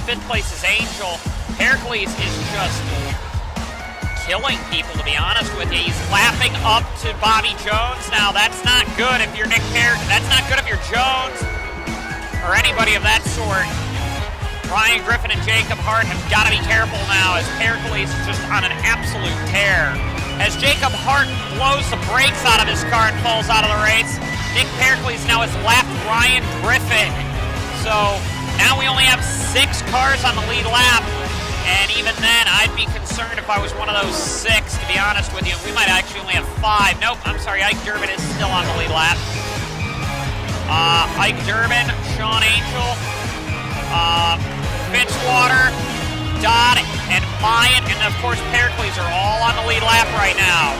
5th place is Angel. Pericles is just killing people, to be honest with you. He's lapping up to Bobby Jones now. That's not good if you're Nick Pericles. That's not good if you're Jones or anybody of that sort. Ryan Griffin and Jacob Hart have got to be careful now, as Pericles is just on an absolute tear. As Jacob Hart blows the brakes out of his car and falls out of the race, Nick Pericles now has lapped Ryan Griffin. So now we only have 6 cars on the lead lap. And even then, I'd be concerned if I was one of those 6, to be honest with you. We might actually only have 5. Nope, I'm sorry, Ike Durbin is still on the lead lap. Ike Durbin, Sean Angel, Fitzwater, Dodd, and Mayan, and of course Pericles are all on the lead lap right now.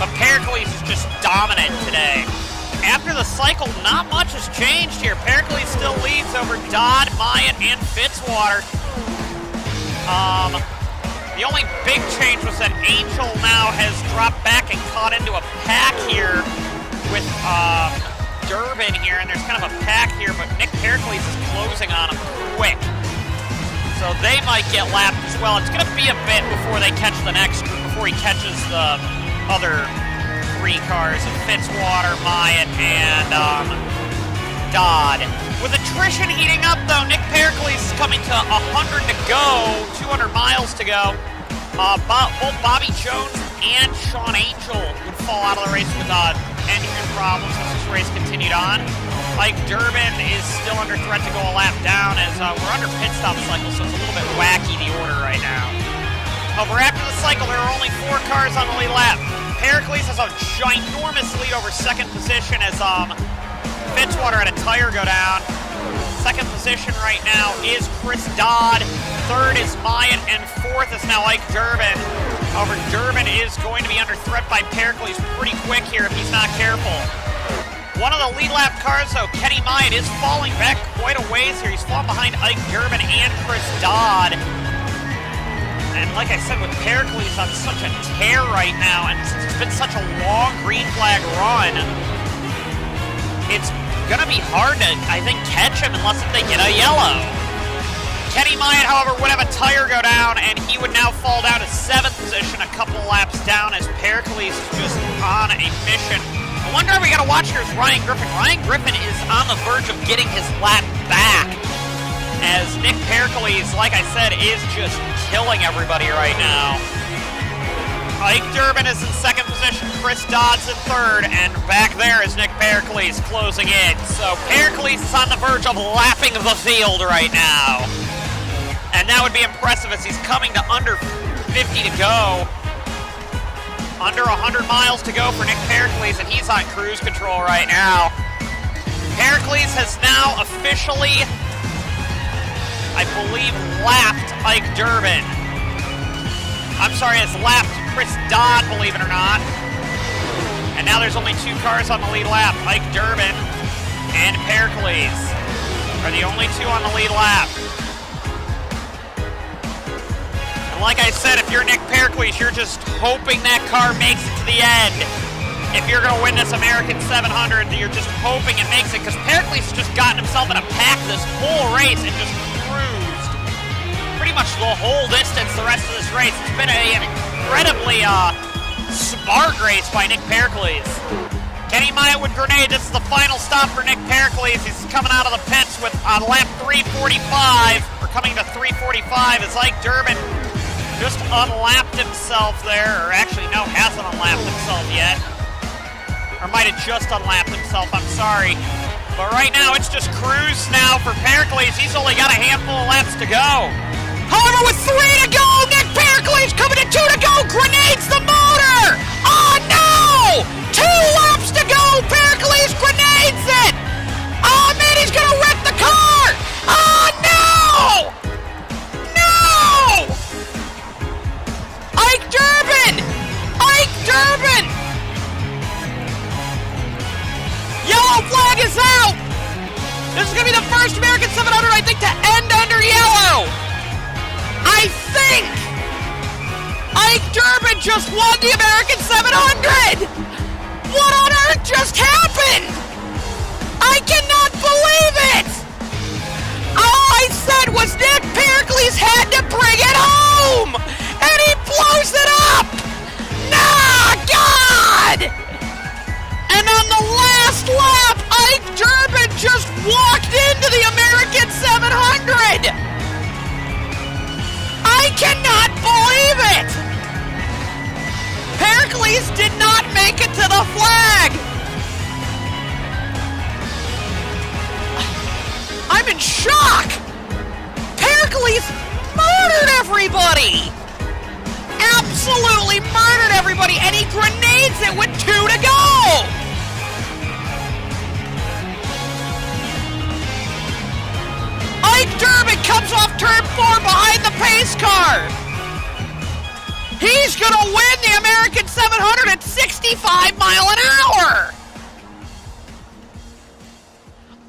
But Pericles is just dominant today. After the cycle, not much has changed here. Pericles still leads over Dodd, Mayan, and Fitzwater. The only big change was that Angel now has dropped back and caught into a pack here with Durbin here, and there's kind of a pack here, but Nick Pericles is closing on him quick. So they might get lapped as well. It's going to be a bit before they catch the next group, before he catches the other 3 cars of Fitzwater, Myatt, and Dodd. With attrition heating up, though, Nick Pericles is coming to 100 to go, 200 miles to go. Both Bobby Jones and Sean Angel would fall out of the race with engine problems as this race continued on. Ike Durbin is still under threat to go a lap down as we're under pit stop cycle, so it's a little bit wacky, the order right now. However, after the cycle, there are only 4 cars on the lead lap. Pericles has a ginormous lead over second position as Fitzwater had a tire go down. Second position right now is Chris Dodd. Third is Myatt, and fourth is now Ike Durbin. However, Durbin is going to be under threat by Pericles pretty quick here if he's not careful. One of the lead lap cars, though, Kenny Myatt, is falling back quite a ways here. He's falling behind Ike Durbin and Chris Dodd. And like I said, with Pericles on such a tear right now, and since it's been such a long green flag run, it's going to be hard to, I think, catch him unless they get a yellow. Kenny Myatt, however, would have a tire go down, and he would now fall down to 7th position, a couple laps down, as Pericles is just on a mission. The one driver we got to watch here is Ryan Griffin. Ryan Griffin is on the verge of getting his lap back, as Nick Pericles, like I said, is just killing everybody right now. Ike Durbin is in 2nd position, Chris Dodd's in 3rd, and back there is Nick Pericles closing in. So Pericles is on the verge of lapping the field right now. And that would be impressive as he's coming to under 50 to go. Under 100 miles to go for Nick Pericles, and he's on cruise control right now. Pericles has now officially, I believe, lapped Ike Durbin. I'm sorry, has lapped Chris Dodd, believe it or not. And now there's only 2 cars on the lead lap. Ike Durbin and Pericles are the only 2 on the lead lap. And like I said, if you're Nick Pericles, you're just hoping that car makes it to the end. If you're going to win this American 700, you're just hoping it makes it, because Pericles has just gotten himself in a pack this whole race and just cruised pretty much the whole distance the rest of this race. It's been an incredibly smart race by Nick Pericles. Kenny Myatt with grenade. This is the final stop for Nick Pericles. He's coming out of the pits with on lap 345, or coming to 345, as Ike Durbin just unlapped himself there, or actually no, hasn't unlapped himself yet. Or might have just unlapped himself, I'm sorry. But right now it's just cruise now for Pericles. He's only got a handful of laps to go. However, with 3 to go, Nick Pericles coming to 2 to go, grenades the motor! Oh no! 2 laps to go, Pericles grenades it! Oh man, he's gonna wreck the car! Oh no! No! Ike Durbin! Ike Durbin! Yellow flag is out! This is gonna be the first American 700, I think, to end under yellow! I think Ike Durbin just won the American 700! What on earth just happened? I cannot believe it! All I said was Nick Pericles had to bring it home! And he blows it up! Nah, God! And on the last lap, Ike Durbin just walked into the American 700! I cannot believe it! Pericles did not make it to the flag! grenades it with 2 to go! Ike Durbin comes off turn 4 behind the pace car. He's gonna win the American 700 at 65 miles an hour.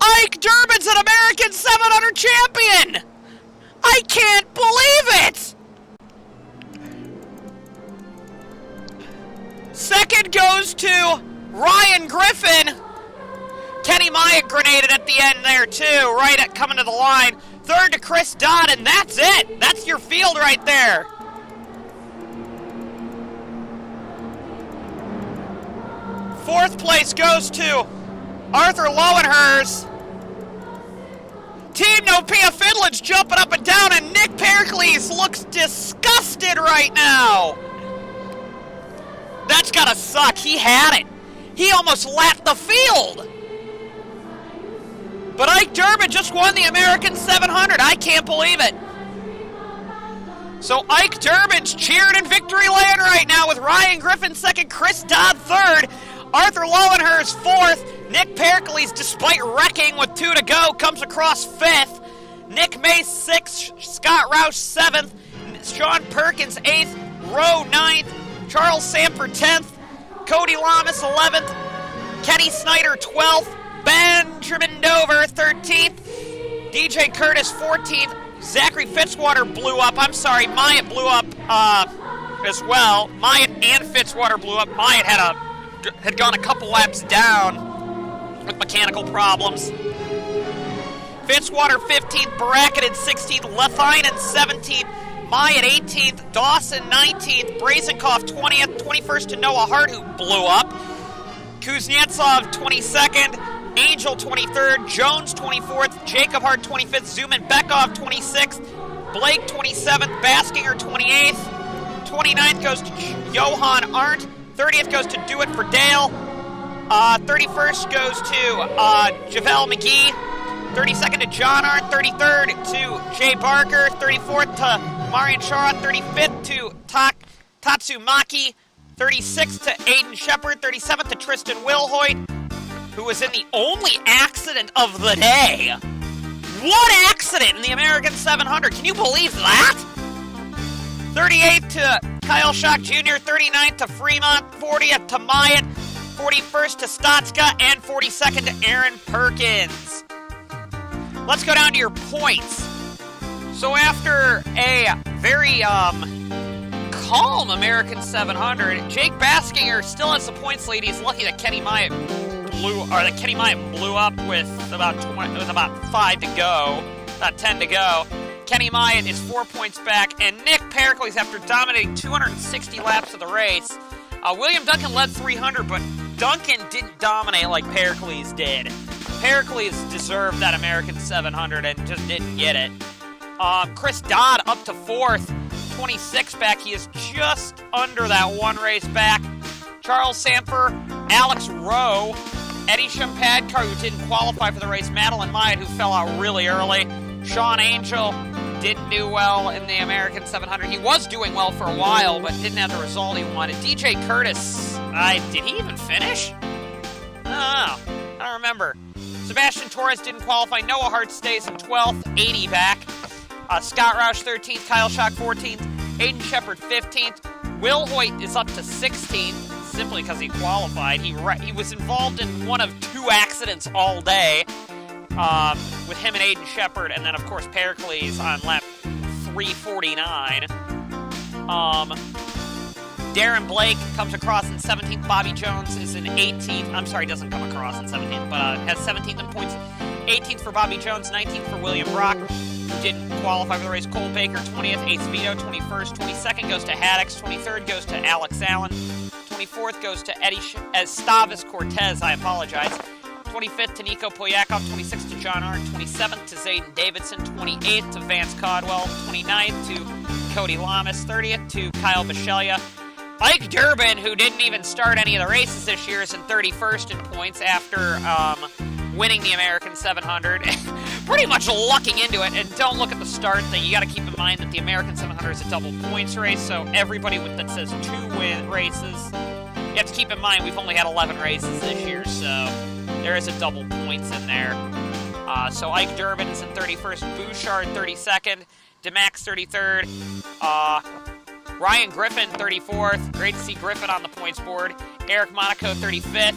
Ike Durbin's an American 700 champion. I can't believe it. Second goes to Ryan Griffin. Kenny Myatt grenaded at the end there too, right at coming to the line. Third to Chris Dodd, and that's it. That's your field right there. Fourth place goes to Arthur Lowenhurst. Team Nopea Finland's jumping up and down, and Nick Pericles looks disgusted right now. That's gotta suck. He had it. He almost lapped the field. But Ike Durbin just won the American 700. I can't believe it. So Ike Durbin's cheered in victory land right now with Ryan Griffin second, Chris Dodd third, Arthur Lowenhurst fourth. Nick Pericles, despite wrecking with 2 to go, comes across fifth. Nick Mace sixth, Scott Roush seventh, Sean Perkins eighth, Rowe ninth, Charles Samford 10th, Cody Lamas 11th, Kenny Snyder 12th, Benjamin Dover 13th, DJ Curtis 14th, Zachary Fitzwater blew up. I'm sorry, Myatt blew up as well. Myatt and Fitzwater blew up. Myatt had gone a couple laps down with mechanical problems. Fitzwater 15th, Baracketed 16th, Lethinen 17th, Myatt 18th, Dawson 19th, Brazenkoff 20th, 21st to Noah Hart, who blew up. Kuznetsov 22nd, Angel 23rd, Jones 24th, Jacob Hart 25th, Zuman Bekov 26th, Blake 27th, Baskinger 28th, 29th goes to Johan Arndt, 30th goes to Do It for Dale, 31st goes to Javale Mcgee, 32nd to John Arndt, 33rd to Jay Barker, 34th to Marian Shaw, 35th to Tatsumaki, 36th to Aiden Shepard, 37th to Tristan Wilhoit, who was in the only accident of the day. What accident in the American 700? Can you believe that? 38th to Kyle Schock Jr., 39th to Fremont, 40th to Myatt, 41st to Stotska, and 42nd to Aaron Perkins. Let's go down to your points. So after a very calm American 700, Jake Baskinger still has the points lead. He's lucky that Kenny Myatt blew up with about 5 to go, about 10 to go. Kenny Myatt is 4 points back, and Nick Pericles, after dominating 260 laps of the race, William Duncan led 300, but Duncan didn't dominate like Pericles did. Pericles deserved that American 700 and just didn't get it. Chris Dodd up to 4th, 26 back. He is just under that one race back. Charles Samper, Alex Rowe, Eddie Shempadkar, who didn't qualify for the race, Madeline Myatt, who fell out really early, Sean Angel didn't do well in the American 700. He was doing well for a while, but didn't have the result he wanted. DJ Curtis, did he even finish? I don't remember. Sebastian Torres didn't qualify. Noah Hart stays in 12th, 80 back. Scott Roush 13th, Kyle Schock 14th, Aiden Shepard 15th. Will Hoyt is up to 16th, simply because he qualified. He was involved in one of 2 accidents all day, with him and Aiden Shepard, and then, of course, Pericles on lap 349. Darren Blake comes across in 17th. Bobby Jones is in 18th. I'm sorry, doesn't come across in 17th, but has 17th in points. 18th for Bobby Jones, 19th for William Brock, who didn't qualify for the race. Cole Baker, 20th. Ace Vito, 21st. 22nd goes to Haddix. 23rd goes to Alex Allen. 24th goes to Estavis Cortez, I apologize. 25th to Nico Poyakov, 26th to John Arndt, 27th to Zayden Davidson, 28th to Vance Codwell, 29th to Cody Lamas, 30th to Kyle Bishelia. Ike Durbin, who didn't even start any of the races this year, is in 31st in points after winning the American 700. Pretty much lucking into it, and don't look at the start thing. You got to keep in mind that the American 700 is a double points race, so everybody that says 2 win races You have to keep in mind we've only had 11 races this year, so there is a double points in there. So Ike Durbin is in 31st, Bouchard 32nd, DeMax 33rd, Ryan Griffin 34th. Great to see Griffin on the points board. Eric Monaco 35th.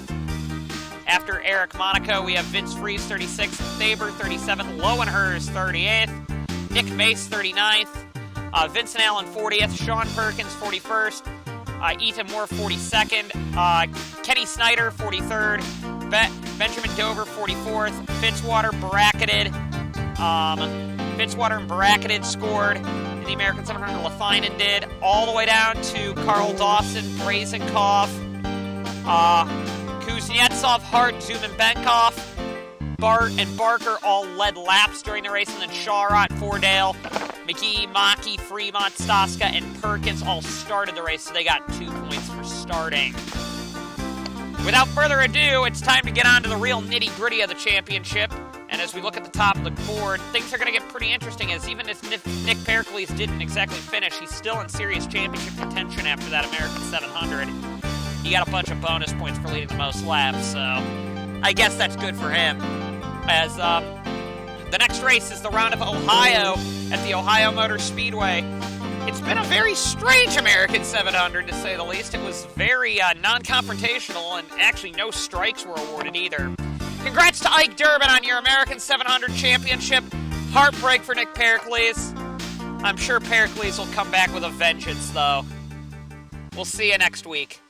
After Eric Monaco, we have Vince Freeze 36th, Thaber 37th, Lowenhurst 38th, Nick Mace 39th, Vincent Allen 40th, Sean Perkins 41st, Ethan Moore 42nd, Kenny Snyder 43rd, Benjamin Dover 44th, Fitzwater and Bracketed scored in the American 700. Lefinen did, all the way down to Carl Dawson, Brazenkopf, Kuznetsov, Hart, Zoom, and Benkoff. Bart and Barker all led laps during the race, and then Shawrot, Fordale, McGee, Maki, Fremont, Staska, and Perkins all started the race, so they got 2 points for starting. Without further ado, it's time to get on to the real nitty-gritty of the championship. And as we look at the top of the board, things are going to get pretty interesting, as even if Nick Pericles didn't exactly finish, he's still in serious championship contention after that American 700. He got a bunch of bonus points for leading the most laps, so I guess that's good for him. As the next race is the Round of Ohio at the Ohio Motor Speedway. It's been a very strange American 700, to say the least. It was very non-confrontational, and actually no strikes were awarded either. Congrats to Ike Durbin on your American 700 championship. Heartbreak for Nick Pericles. I'm sure Pericles will come back with a vengeance, though. We'll see you next week.